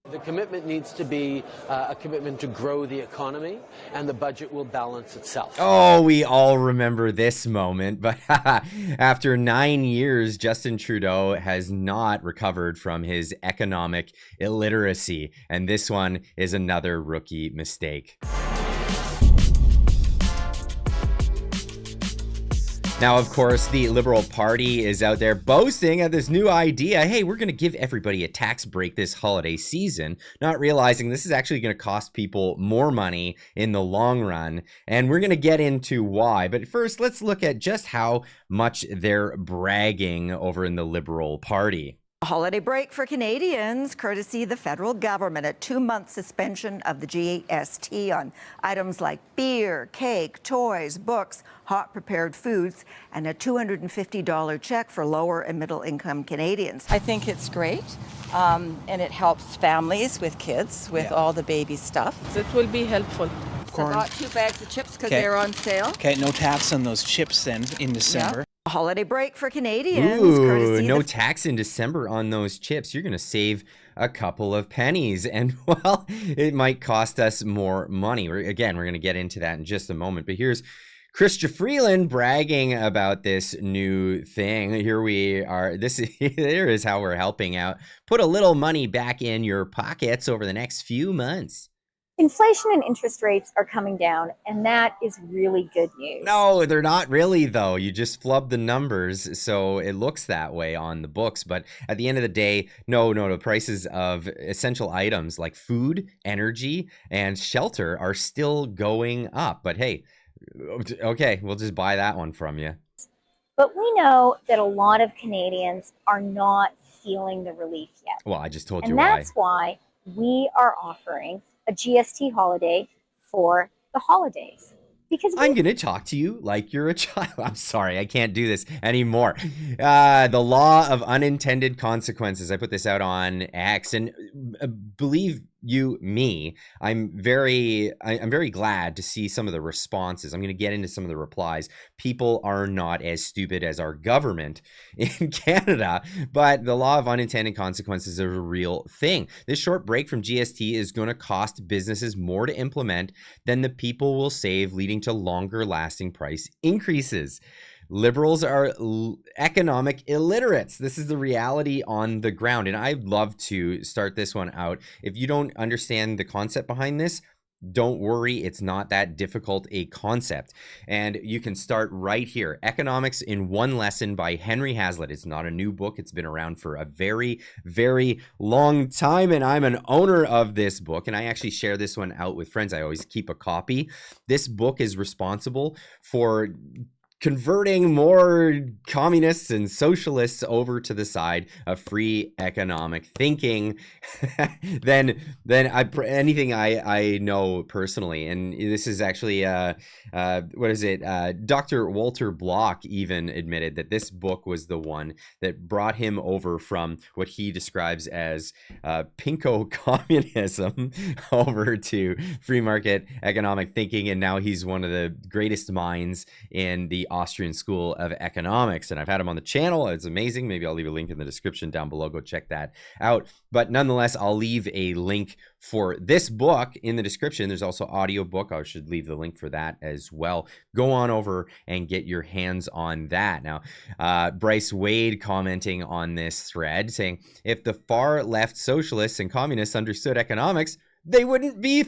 The commitment needs to be a commitment to grow the economy, and the budget will balance itself. Oh, we all remember this moment, but after 9 years, Justin Trudeau has not recovered from his economic illiteracy, and this one is another rookie mistake. Now, of course, the Liberal Party is out there boasting at this new idea. Hey, we're going to give everybody a tax break this holiday season, not realizing this is actually going to cost people more money in the long run. And we're going to get into why. But first, let's look at just how much they're bragging over in the Liberal Party. A holiday break for Canadians, courtesy the federal government, a 2-month suspension of the GST on items like beer, cake, toys, books, hot prepared foods, and a $250 check for lower and middle income Canadians. I think it's great, and it helps families with kids with all the baby stuff. It will be helpful. So I got 2 bags of chips because they're on sale. Okay, no tax on those chips then in December. A holiday break for Canadians. Ooh, no tax in December on those chips. You're going to save a couple of pennies, and well, it might cost us more money. We're going to get into that in just a moment, but here's Chrystia Freeland bragging about this new thing. Here we are. Here is how we're helping out. Put a little money back in your pockets over the next few months. Inflation and interest rates are coming down, and that is really good news. No, they're not really, though. You just flub the numbers, so it looks that way on the books. But at the end of the day, no, the prices of essential items like food, energy, and shelter are still going up. But hey, okay, we'll just buy that one from you. But we know that a lot of Canadians are not feeling the relief yet. Well, I just told you why. And that's why we are offering a GST holiday for the holidays. Because I'm going to talk to you like you're a child. I'm sorry, I can't do this anymore. The law of unintended consequences. I put this out on X, and believe you me, I'm very glad to see some of the responses. I'm going to get into some of the replies. People are not as stupid as our government in Canada, but the law of unintended consequences is a real thing. This short break from GST is going to cost businesses more to implement than the people will save, leading to longer lasting price increases. Liberals are economic illiterates. This is the reality on the ground. And I'd love to start this one out. If you don't understand the concept behind this, don't worry, it's not that difficult a concept. And you can start right here. Economics in One Lesson by Henry Hazlitt. It's not a new book. It's been around for a very, very long time. And I'm an owner of this book. And I actually share this one out with friends. I always keep a copy. This book is responsible for converting more communists and socialists over to the side of free economic thinking than anything I know personally. And this is actually Dr. Walter Block even admitted that this book was the one that brought him over from what he describes as pinko communism over to free market economic thinking, and now he's one of the greatest minds in the Austrian School of Economics, and I've had him on the channel. It's amazing. Maybe I'll leave a link in the description down below. Go check that out. But nonetheless, I'll leave a link for this book in the description. There's also audiobook. I should leave the link for that as well. Go on over and get your hands on that. Now, Bryce Wade commenting on this thread saying, if the far left socialists and communists understood economics, they wouldn't be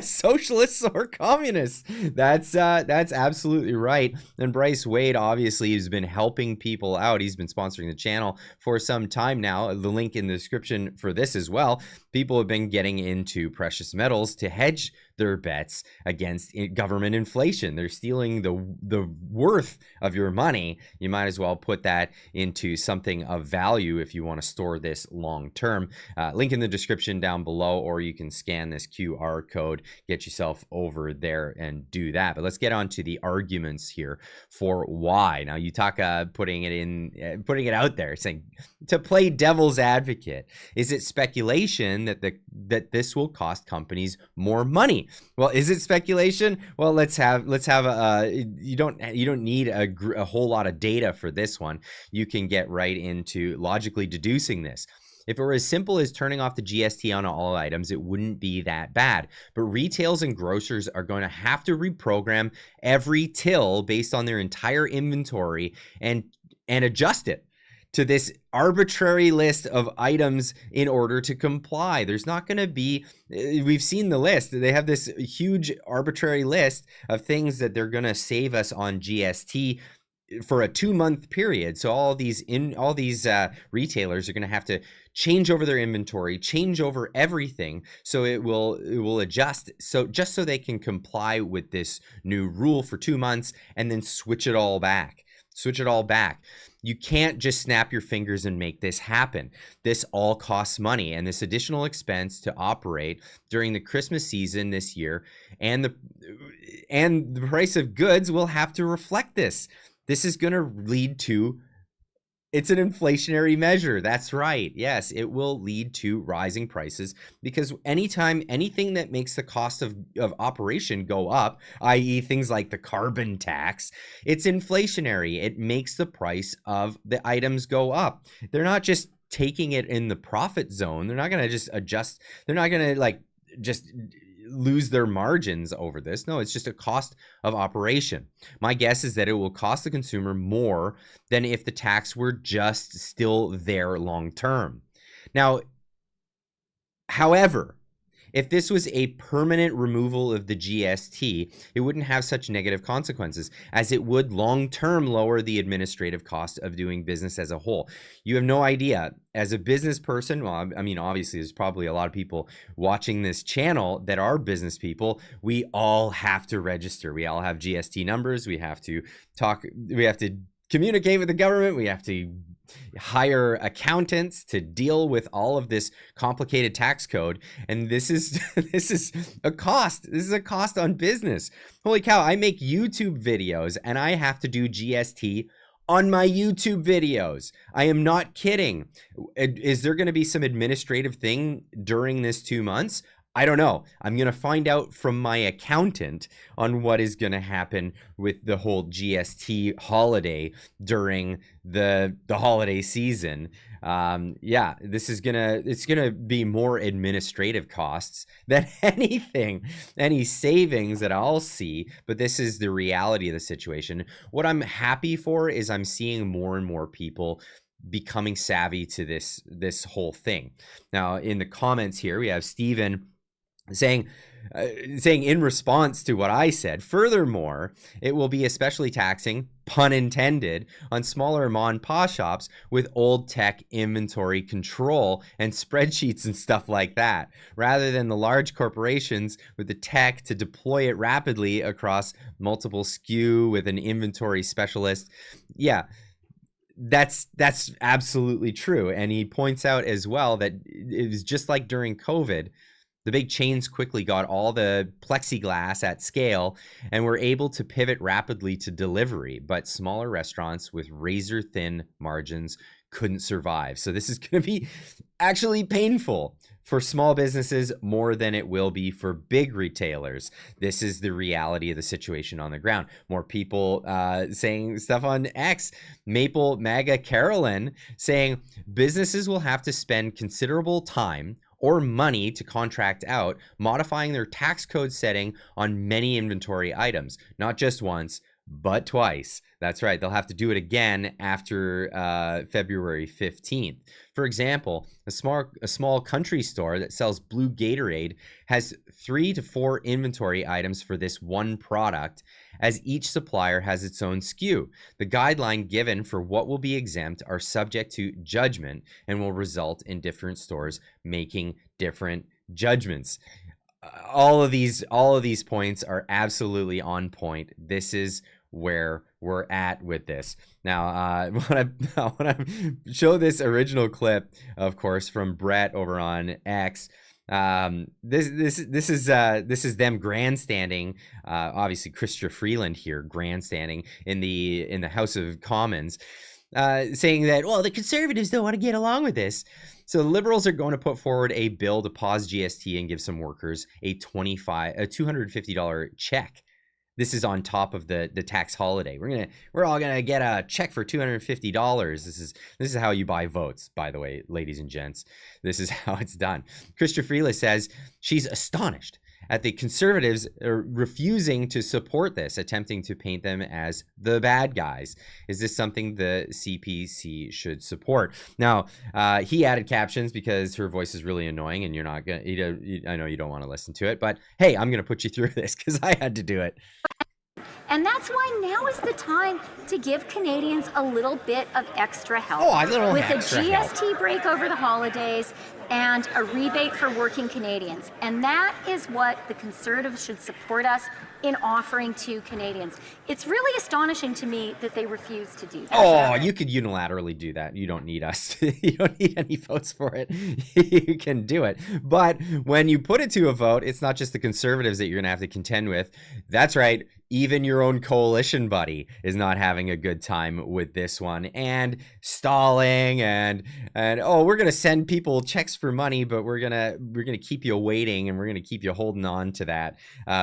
socialists or communists. That's absolutely right. And Bryce Wade obviously has been helping people out. He's been sponsoring the channel for some time now. The link in the description for this as well. People have been getting into precious metals to hedge their bets against government inflation. They're stealing the worth of your money. You might as well put that into something of value if you want to store this long term. Link in the description down below, or you can scan this QR code, get yourself over there and do that. But let's get on to the arguments here for why. Now you talk putting it out there, saying to play devil's advocate. Is it speculation that this will cost companies more money? Well, is it speculation? Well, let's have you don't need a whole lot of data for this one. You can get right into logically deducing this. If it were as simple as turning off the GST on all items, it wouldn't be that bad. But retailers and grocers are going to have to reprogram every till based on their entire inventory and adjust it to this arbitrary list of items in order to comply. There's not going to be, we've seen the list. They have this huge arbitrary list of things that they're going to save us on GST for a 2-month period. So all these retailers are going to have to change over their inventory, change over everything, so it will adjust, so just so they can comply with this new rule for 2 months and then switch it all back. You can't just snap your fingers and make this happen. This all costs money, and this additional expense to operate during the Christmas season this year, and the price of goods will have to reflect this. This is going to lead to, it's an inflationary measure. That's right. Yes, it will lead to rising prices, because anytime anything that makes the cost of operation go up, i.e. things like the carbon tax, it's inflationary. It makes the price of the items go up. They're not just taking it in the profit zone. They're not going to just adjust. They're not going to just lose their margins over this. No, it's just a cost of operation. My guess is that it will cost the consumer more than if the tax were just still there long term. Now, however, if this was a permanent removal of the GST, it wouldn't have such negative consequences, as it would long-term lower the administrative cost of doing business as a whole. You have no idea. As a business person, well, I mean, obviously, there's probably a lot of people watching this channel that are business people. We all have to register. We all have GST numbers. We have to communicate with the government. We have to hire accountants to deal with all of this complicated tax code, and this is a cost. This is a cost on business. Holy cow, I make YouTube videos and I have to do GST on my YouTube videos. I am not kidding. Is there going to be some administrative thing during this 2 months? I don't know. I'm going to find out from my accountant on what is going to happen with the whole GST holiday during the holiday season. Yeah, it's going to be more administrative costs than anything, any savings that I'll see. But this is the reality of the situation. What I'm happy for is I'm seeing more and more people becoming savvy to this whole thing. Now, in the comments here, we have Steven saying in response to what I said, furthermore, it will be especially taxing, pun intended, on smaller mom and pop shops with old tech inventory control and spreadsheets and stuff like that, rather than the large corporations with the tech to deploy it rapidly across multiple SKU with an inventory specialist. Yeah, that's absolutely true. And he points out as well that it was just like during COVID. The big chains quickly got all the plexiglass at scale and were able to pivot rapidly to delivery, but smaller restaurants with razor-thin margins couldn't survive. So this is going to be actually painful for small businesses more than it will be for big retailers. This is the reality of the situation on the ground. More people saying stuff on X. Maple MAGA Carolyn saying businesses will have to spend considerable time or money to contract out, modifying their tax code setting on many inventory items, not just once, but twice. That's right, they'll have to do it again after February 15th. For example, a small country store that sells blue Gatorade has 3 to 4 inventory items for this one product, as each supplier has its own SKU. The guideline given for what will be exempt are subject to judgment and will result in different stores making different judgments. All of these points are absolutely on point. This is where we're at with this. Now, when I show this original clip, of course, from Brett over on X, this is them grandstanding. Obviously, Chrystia Freeland here grandstanding in the House of Commons, saying that, well, the Conservatives don't want to get along with this. So the Liberals are going to put forward a bill to pause GST and give some workers a $250 check. this is on top of the tax holiday. We're all gonna get a check for $250. This is how you buy votes, by the way, ladies and gents. This is how it's done. Krista Freela says she's astonished at the Conservatives refusing to support this, attempting to paint them as the bad guys. Is this something the CPC should support? Now, he added captions because her voice is really annoying and you're not gonna, I know you don't want to listen to it, but hey, I'm gonna put you through this because I had to do it. And that's why now is the time to give Canadians a little bit of extra help. Oh, a little with extra a GST break over the holidays and a rebate for working Canadians. And that is what the Conservatives should support us in offering to Canadians. It's really astonishing to me that they refuse to do that. Oh, you could unilaterally do that. You don't need us. You don't need any votes for it. You can do it. But when you put it to a vote, it's not just the Conservatives that you're going to have to contend with. That's right. Even your own coalition buddy is not having a good time with this one, and stalling and oh, we're gonna send people checks for money, but we're gonna keep you waiting and we're gonna keep you holding on to that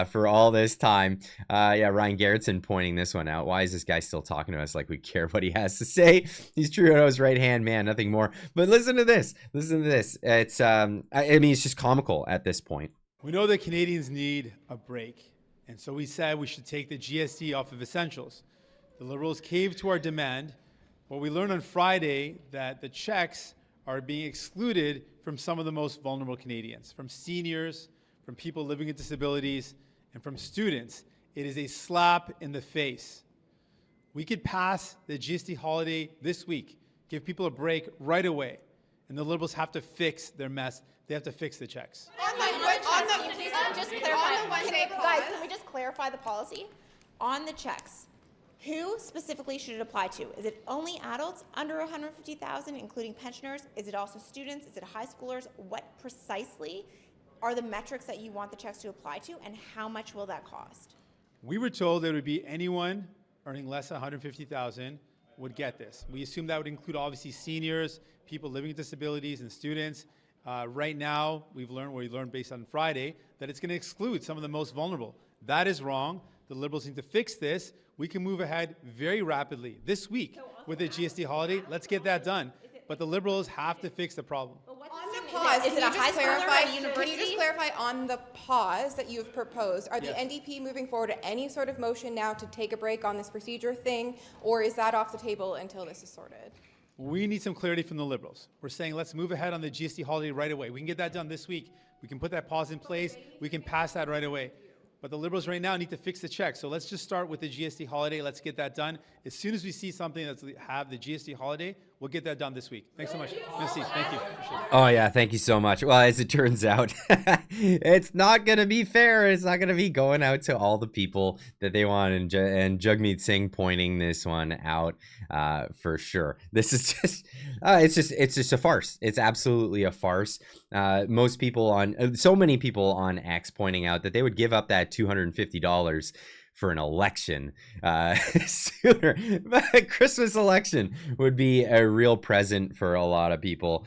for all this time. Yeah, Ryan Garrettson pointing this one out. Why is this guy still talking to us like we care what he has to say? He's Trudeau's right hand man, nothing more. But listen to this. Listen to this. It's I mean, it's just comical at this point. We know that Canadians need a break. And so we said we should take the GST off of essentials. The Liberals caved to our demand, but we learned on Friday that the checks are being excluded from some of the most vulnerable Canadians, from seniors, from people living with disabilities, and from students. It is a slap in the face. We could pass the GST holiday this week, give people a break right away, and the Liberals have to fix their mess. They have to fix the checks. Guys, can we just clarify the policy? On the checks, who specifically should it apply to? Is it only adults under 150,000, including pensioners? Is it also students? Is it high schoolers? What precisely are the metrics that you want the checks to apply to, and how much will that cost? We were told it would be anyone earning less than 150,000 would get this. We assumed that would include obviously seniors, people living with disabilities, and students. Right now, we learned based on Friday that it's going to exclude some of the most vulnerable. That is wrong. The Liberals need to fix this. We can move ahead very rapidly this week with the GST holiday. Let's get that done. But the Liberals have to fix the problem. On the pause, Is it a high schooler at a Can university? you Can you just clarify on the pause that you have proposed? Are the NDP moving forward to any sort of motion now to take a break on this procedure thing, or is that off the table until this is sorted? We need some clarity from the Liberals. We're saying let's move ahead on the GST holiday right away. We can get that done this week. We can put that pause in place. We can pass that right away. But the Liberals right now need to fix the check. So let's just start with the GST holiday. Let's get that done. As soon as we see something that's have the GST holiday, we'll get that done this week. Thanks so much. Merci. Thank you. Appreciate it. Oh yeah, thank you so much. Well, as it turns out, it's not gonna be fair. It's not gonna be going out to all the people that they want, and Jagmeet Singh pointing this one out for sure. This is just, it's just a farce. It's absolutely a farce. Most people so many people on X pointing out that they would give up that $250 for an election sooner. But Christmas election would be a real present for a lot of people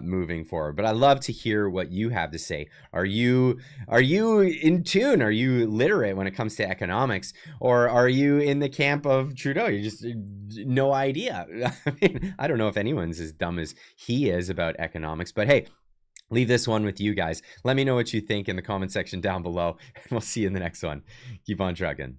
moving forward. But I love to hear what you have to say. Are you in tune? Are you literate when it comes to economics? Or are you in the camp of Trudeau? You just no idea. I mean, I don't know if anyone's as dumb as he is about economics, but hey, leave this one with you guys. Let me know what you think in the comment section down below, and we'll see you in the next one. Keep on trucking.